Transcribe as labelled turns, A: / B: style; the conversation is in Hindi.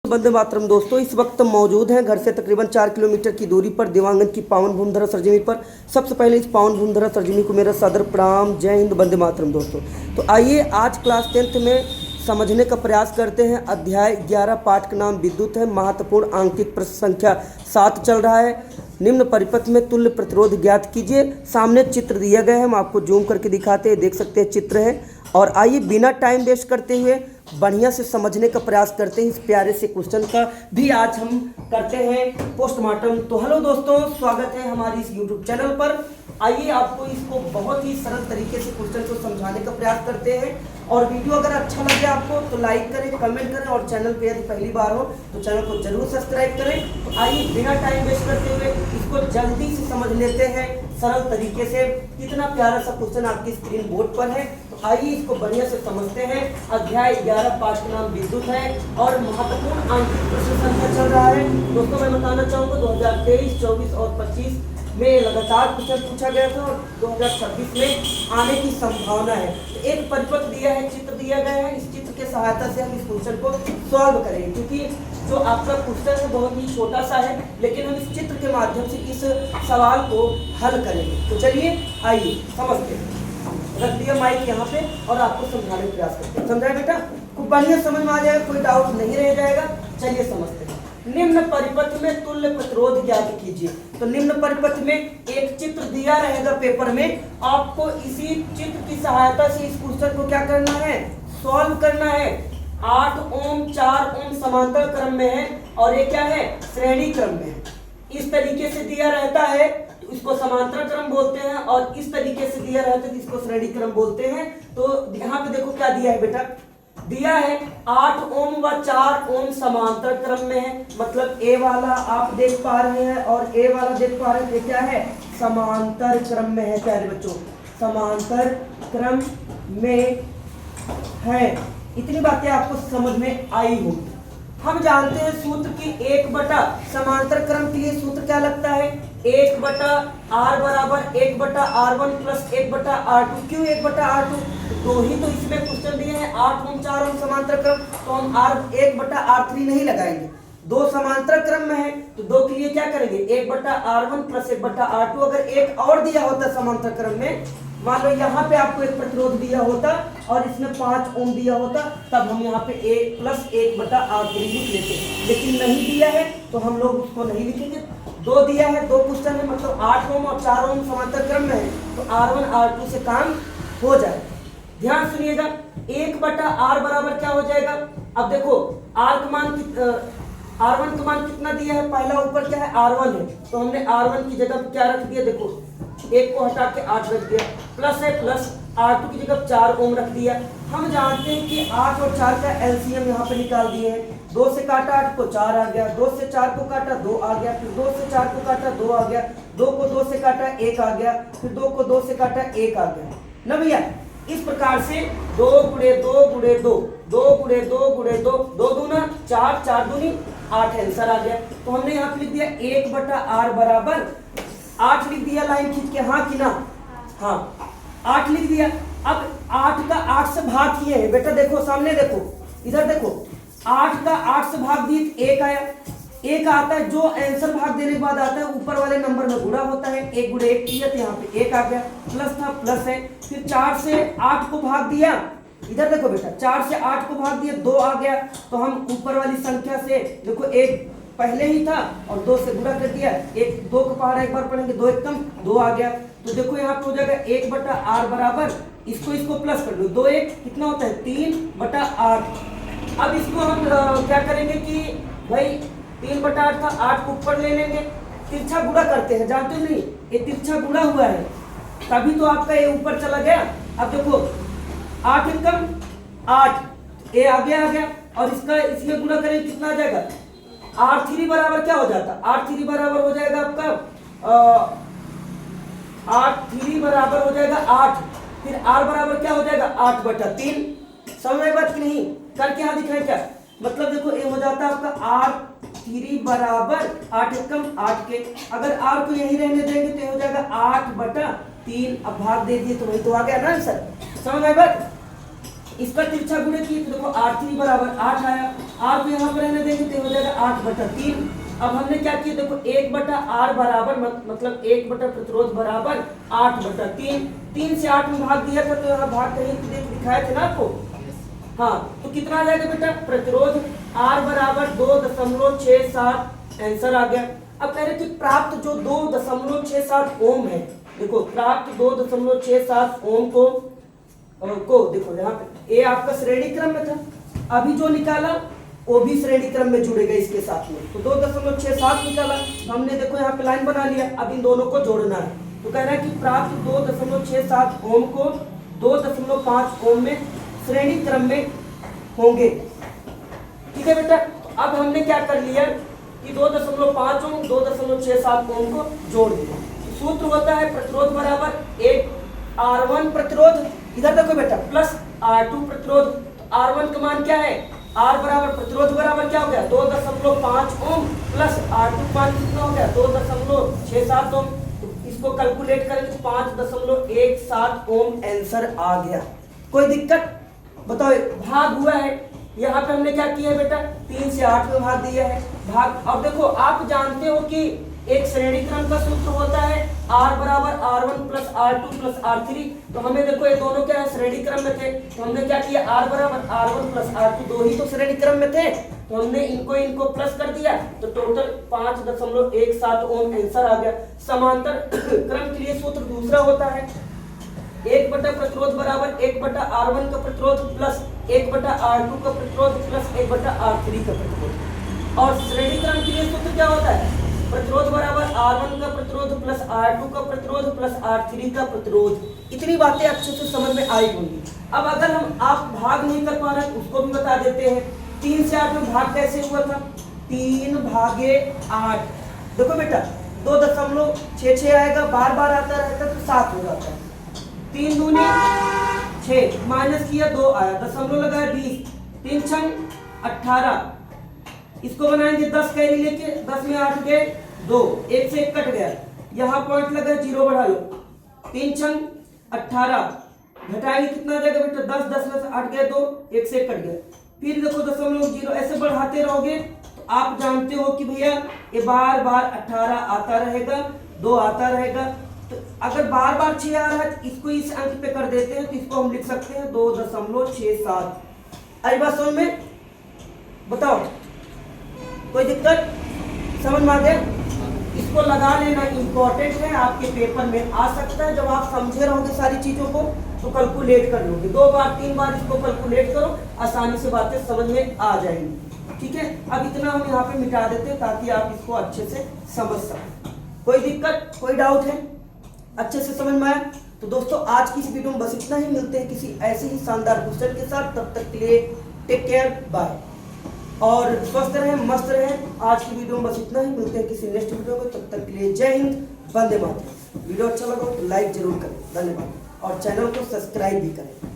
A: वंदे मातरम दोस्तों, इस वक्त मौजूद हैं घर से तकरीबन 4 किलोमीटर की दूरी पर देवांगन की पावन भूमधरा सरजमी पर। सबसे पहले इस पावन भूमधरा सरजमी को मेरा सादर प्रणाम। जय हिंद, वंदे मातरम दोस्तों। तो आइए आज क्लास 10th में समझने का प्रयास करते हैं। अध्याय 11 पाठ का नाम विद्युत है। महत्वपूर्ण आंकिक प्रश्न संख्या 7 चल रहा है। निम्न परिपथ में तुल्य प्रतिरोध ज्ञात कीजिए। सामने चित्र दिया गया है, हम आपको जूम करके दिखाते हैं, देख सकते हैं चित्र है। और आइए बिना टाइम वेस्ट करते हुए बढ़िया से समझने का प्रयास करते हैं। इस प्यारे से क्वेश्चन का भी आज हम करते हैं पोस्टमार्टम। तो हेलो दोस्तों, स्वागत है हमारी इस यूट्यूब चैनल पर। आइए आपको इसको बहुत ही सरल तरीके से क्वेश्चन को समझाने का प्रयास करते हैं। और वीडियो अगर अच्छा लगे आपको तो लाइक करें, कमेंट करें, और चैनल पे यदि पहली बार हो तो चैनल को जरूर सब्सक्राइब करें। तो आइए बिना टाइम वेस्ट करते हुए इसको जल्दी से समझ लेते हैं सरल तरीके से। कितना प्यारा सा क्वेश्चन आपकी स्क्रीन बोर्ड पर है, तो आइए इसको बढ़िया से समझते हैं। अध्याय 11 पाठ का नाम विद्युत है और महत्वपूर्ण आंकिक प्रश्न संख्या चल रहा है। दोस्तों मैं बताना चाहूँगा 2023, 24 और 25 में लगातार क्वेश्चन पूछा गया था और 2026 में आने की संभावना है। तो एक परिपथ दिया है, चित्र दिया गया है। इस चित्र के सहायता से हम इस क्वेश्चन को सॉल्व करेंगे, क्योंकि जो आपका क्वेश्चन है बहुत ही छोटा सा है, लेकिन हम इस चित्र के माध्यम से इस सवाल को हल करेंगे। तो चलिए आइए समझते हैं। रख दिया माइक यहाँ पे और आपको समझाने का प्रयास करते हैं। समझाए बेटा? खूब बढ़िया समझ में आ जाएगा, कोई डाउट नहीं रह जाएगा। चलिए समझते हैं। निम्न परिपथ में तुल्य प्रतिरोध ज्ञात कीजिए। तो निम्न परिपथ में एक चित्र दिया रहेगा पेपर में, आपको इसी चित्र की सहायता से इस क्वेश्चन को क्या करना है, सॉल्व करना है। 8 ओम 4 ओम समांतर क्रम में है और ये क्या है, श्रेणी क्रम में है। इस तरीके से दिया रहता है तो इसको समांतर क्रम बोलते हैं, और इस तरीके से दिया रहता है तो इसको श्रेणी क्रम बोलते हैं। तो यहाँ पे देखो क्या दिया है बेटा, दिया है 8 ओम व 4 ओम समांतर क्रम में है। मतलब ए वाला आप देख पा रहे हैं और ए वाला देख पा रहे हैं, क्या है, समांतर क्रम में है। प्यारे बच्चों, समांतर क्रम में है। इतनी बातें आपको समझ में आई होगी। हम जानते हैं सूत्र की 1 बटा समांतर क्रम के लिए सूत्र क्या लगता है, 1 बटा आर बराबर 1 बटा R1 प्लस 1 बटा R2। क्यों 1 बटा R2? दो ही तो इसमें क्वेश्चन दिए हैं, 8 ओम 4 ओम समांतर क्रम, तो हम 1 बटा R3 नहीं लगाएंगे। दो समांतर क्रम में है तो दो के लिए क्या करेंगे, 1 बटा R1 प्लस 1 बटा R2। अगर एक और दिया होता समांतर क्रम में, मान लो यहाँ पे आपको एक प्रतिरोध दिया होता और इसमें 5 ओम दिया होता, तब हम यहाँ पे 1 प्लस 1 बटा R3 लिख लेते। लेकिन नहीं दिया है तो हम लोग उसको नहीं लिखेंगे। दो दिया है, दो क्वेश्चन है, मतलब 8 ओम और 4 ओम समांतर क्रम में है, तो R1 R2 से काम हो जाए। ध्यान सुनिएगा, 1 बटा R बराबर क्या हो जाएगा। अब देखो R का मान R1 का मान कितना दिया है, पहला ऊपर क्या है, R1 है, तो हमने R1 की जगह क्या रख दिया, देखो 1 को हटा के 8 रख दिया, प्लस है प्लस R2 की जगह 4 ओम रख दिया। हम जानते हैं कि 8 और 4 का एलसीएम यहाँ पे निकाल दिए हैं। 2 से काटा 8 को 4 आ गया, 2 से 4 को काटा 2 आ गया, फिर 2 से 4 को काटा 2 आ गया, 2 को 2 से काटा 1 आ गया, फिर 2 को 2 से काटा 1 आ गया ना भैया। इस प्रकार से 2 गुणे 2 गुणे 2, 2 गुणे 2 गुणे 2, 2 दूना 4, 4 दूनी 8 आंसर आ गया। तो हमने यहाँ पे लिख दिया 1 बटा R बराबर 8 लिख दिया, लाइन खींच के, हाँ कि ना, हाँ 8 लिख दिया। अब 8 का 8 से भाग किए है बेटा, देखो सामने देखो, इधर देखो, 8 का 8 से भाग दिए 1 आया। 1 आता है, जो आंसर भाग देने के बाद आता है ऊपर वाले नंबर में गुणा होता है। 1 गुणे 1 किया तो यहाँ पे 1 आ गया, प्लस था प्लस है। फिर 4 से 8 को भाग दिया, इधर देखो बेटा, 4 से 8 को भाग दिया 2 आ गया। तो हम ऊपर वाली संख्या से देखो 1 पहले ही था और 2 से गुणा कर दिया, 1 2 का पहाड़ा एक बार पढ़ेंगे, 2 एक कम 2 आ गया। तो देखो यहाँ पे हो जाएगा 1 बटा R बराबर, इसको प्लस कर लो, 2 1 कितना होता है, 3 बटा 8। अब इसको हम क्या करेंगे कि भाई 3 बटा 8 था, 8 को ऊपर ले लेंगे, तिरछा गुणा करते हैं, जानते हो नहीं, ये तिरछा गुणा हुआ है तभी तो आपका ये ऊपर चला गया। अब देखो 8 एक कम 8, ये आ गया और इसका इसमें गुणा करेंगे कितना आ जाएगा, R3 बराबर क्या हो जाता है, R3 बराबर हो जाएगा आपका R3 बराबर हो जाएगा 8। फिर R बराबर क्या हो जाएगा, 8 बटा 3। समझ में बात की नहीं, करके यहाँ दिखाएं क्या, मतलब देखो ये हो जाता है आपका R3 बराबर 8 एकम 8 के। अगर R को यही रहने देंगे तो ये हो जाएगा 8 बटा 3। अब भाग दे दिए तो वही तो आ गया ना आंसर। समझ में बात, इसका तिरछा गुणे किए तो देखो R3 बराबर 8 आया, आर को यहाँ पर रहने देंगे तो हो जाएगा 8/3। अब हमने क्या किया, देखो 1/r बराबर मतलब 1 बटा प्रतिरोध बराबर 8/3। 3 से 8 में भाग दिया था, तो यहाँ भाग कहीं दिखाए थे ना आपको। हाँ, तो कितना आ जाएगा बेटा, प्रतिरोध R बराबर 2.67 आंसर आ गया। अब कह रहे कि प्राप्त जो 2.67 ओम है, देखो प्राप्त 2.67 ओम को देखो यहाँ पे ए आपका श्रेणी क्रम में था, अभी जो निकाला वो भी श्रेणी क्रम में जुड़ेगा इसके साथ में, तो 2.67 निकाला। हमने देखो यहाँ पे लाइन बना लिया, अब इन दोनों को जोड़ना है। तो कह रहा है कि प्राप्त 2.67 ओम को 2.5 ओम में श्रेणी क्रम में होंगे। ठीक है बेटा, तो अब हमने क्या कर लिया कि 2.5 ओम 2.67 ओम को जोड़ दिया। सूत्र होता है प्रतिरोध बराबर 1 R1 प्रतिरोध, इधर देखो बेटा, प्लस R2 प्रतिरोध। तो R1 का मान क्या है, R बराबर प्रतिरोध बराबर क्या हो गया 2.5 ओम प्लस R2 मान कितना हो गया 2.67 ओम। तो इसको कैलकुलेट करेंगे तो 5.17 ओम आंसर आ गया। कोई दिक्कत बताओ, भाग हुआ है। यहाँ पे हमने क्या किया है बेटा, 3 से 8 में भाग दिया है भाग। अब देखो आप जानते हो कि एक श्रेणी क्रम का सूत्र होता है R बराबर R1 plus R2 plus R3। तो हमें देखो ये दोनों क्या है, श्रेणी क्रम में थे, तो हमने क्या किया R बराबर R1 प्लस R2, दो ही तो श्रेणी क्रम में थे, तो हमने इनको प्लस कर दिया, तो टोटल 5.17 ओम आंसर आ गया। समांतर क्रम के लिए सूत्र दूसरा होता है 1 बटा प्रतिरोध बराबर 1 बटा R1 का प्रतिरोध प्लस 1 बटा R2 का प्रतिरोध प्लस 1 बटा R3 का प्रतिरोध। और श्रेणी क्रम के लिए सूत्र क्या होता है, प्रतिरोध बराबर R1 का प्रतिरोध प्लस R2 का प्रतिरोध प्लस R3 का प्रतिरोध। इतनी बातें अच्छे से समझ में आई होंगी। अब अगर आप भाग नहीं कर पा रहे उसको भी बता देते हैं। 3 से 8 में भाग कैसे हुआ था, 3/8। देखो बेटा 2.66 आएगा, बार बार आता रहता तो 7 हो जाता है। 3 दूनी 6, माइनस किया 2 आया, दशमलव लगाया 20, 3 छंग 18। इसको बनाएंगे 10 कैरी लेके, 10 में 8 गए 2, 1 से 1 कट गया, यहाँ पॉइंट लगा 0 बढ़ा लो, 3 छंग 18। घटाएंगे कितना जाएगा बेटा 10, 10 में से 8 गए 2, 1 से 1 कट गया। फिर देखो दशमलव 0, ऐसे बढ़ाते रहोगे तो आप जानते हो कि भैया ये बार बार 18 आता रहेगा, 2 आता रहेगा। तो अगर बार बार 6 आ रहा है तो इसको इस अंक पे कर देते हैं, तो इसको हम लिख सकते हैं 2.67। आई बात समझ में, बताओ कोई दिक्कत, समझ में आ गया। इसको लगा लेना इंपॉर्टेंट है, आपके पेपर में आ सकता है। जब आप समझे रहोगे सारी चीजों को तो कैलकुलेट कर लोगे, 2 बार 3 बार इसको कैलकुलेट करो, आसानी से बातें समझ में आ जाएंगी। ठीक है, अब इतना हम यहाँ पे मिटा देते हैं ताकि आप इसको अच्छे से समझ सकें। कोई दिक्कत, कोई डाउट है, अच्छे से समझ में आया। तो दोस्तों आज की इस वीडियो में बस इतना ही, मिलते हैं किसी ऐसे ही शानदार क्वेश्चन के साथ। तब तक के लिए टेक केयर, बाय, और स्वस्थ रहें, मस्त रहें। आज की वीडियो में बस इतना ही, मिलते हैं किसी नेक्स्ट वीडियो में। तब तक के लिए जय हिंद, वंदे मातरम। वीडियो अच्छा लगा तो लाइक जरूर करें, धन्यवाद, और चैनल को सब्सक्राइब भी करें।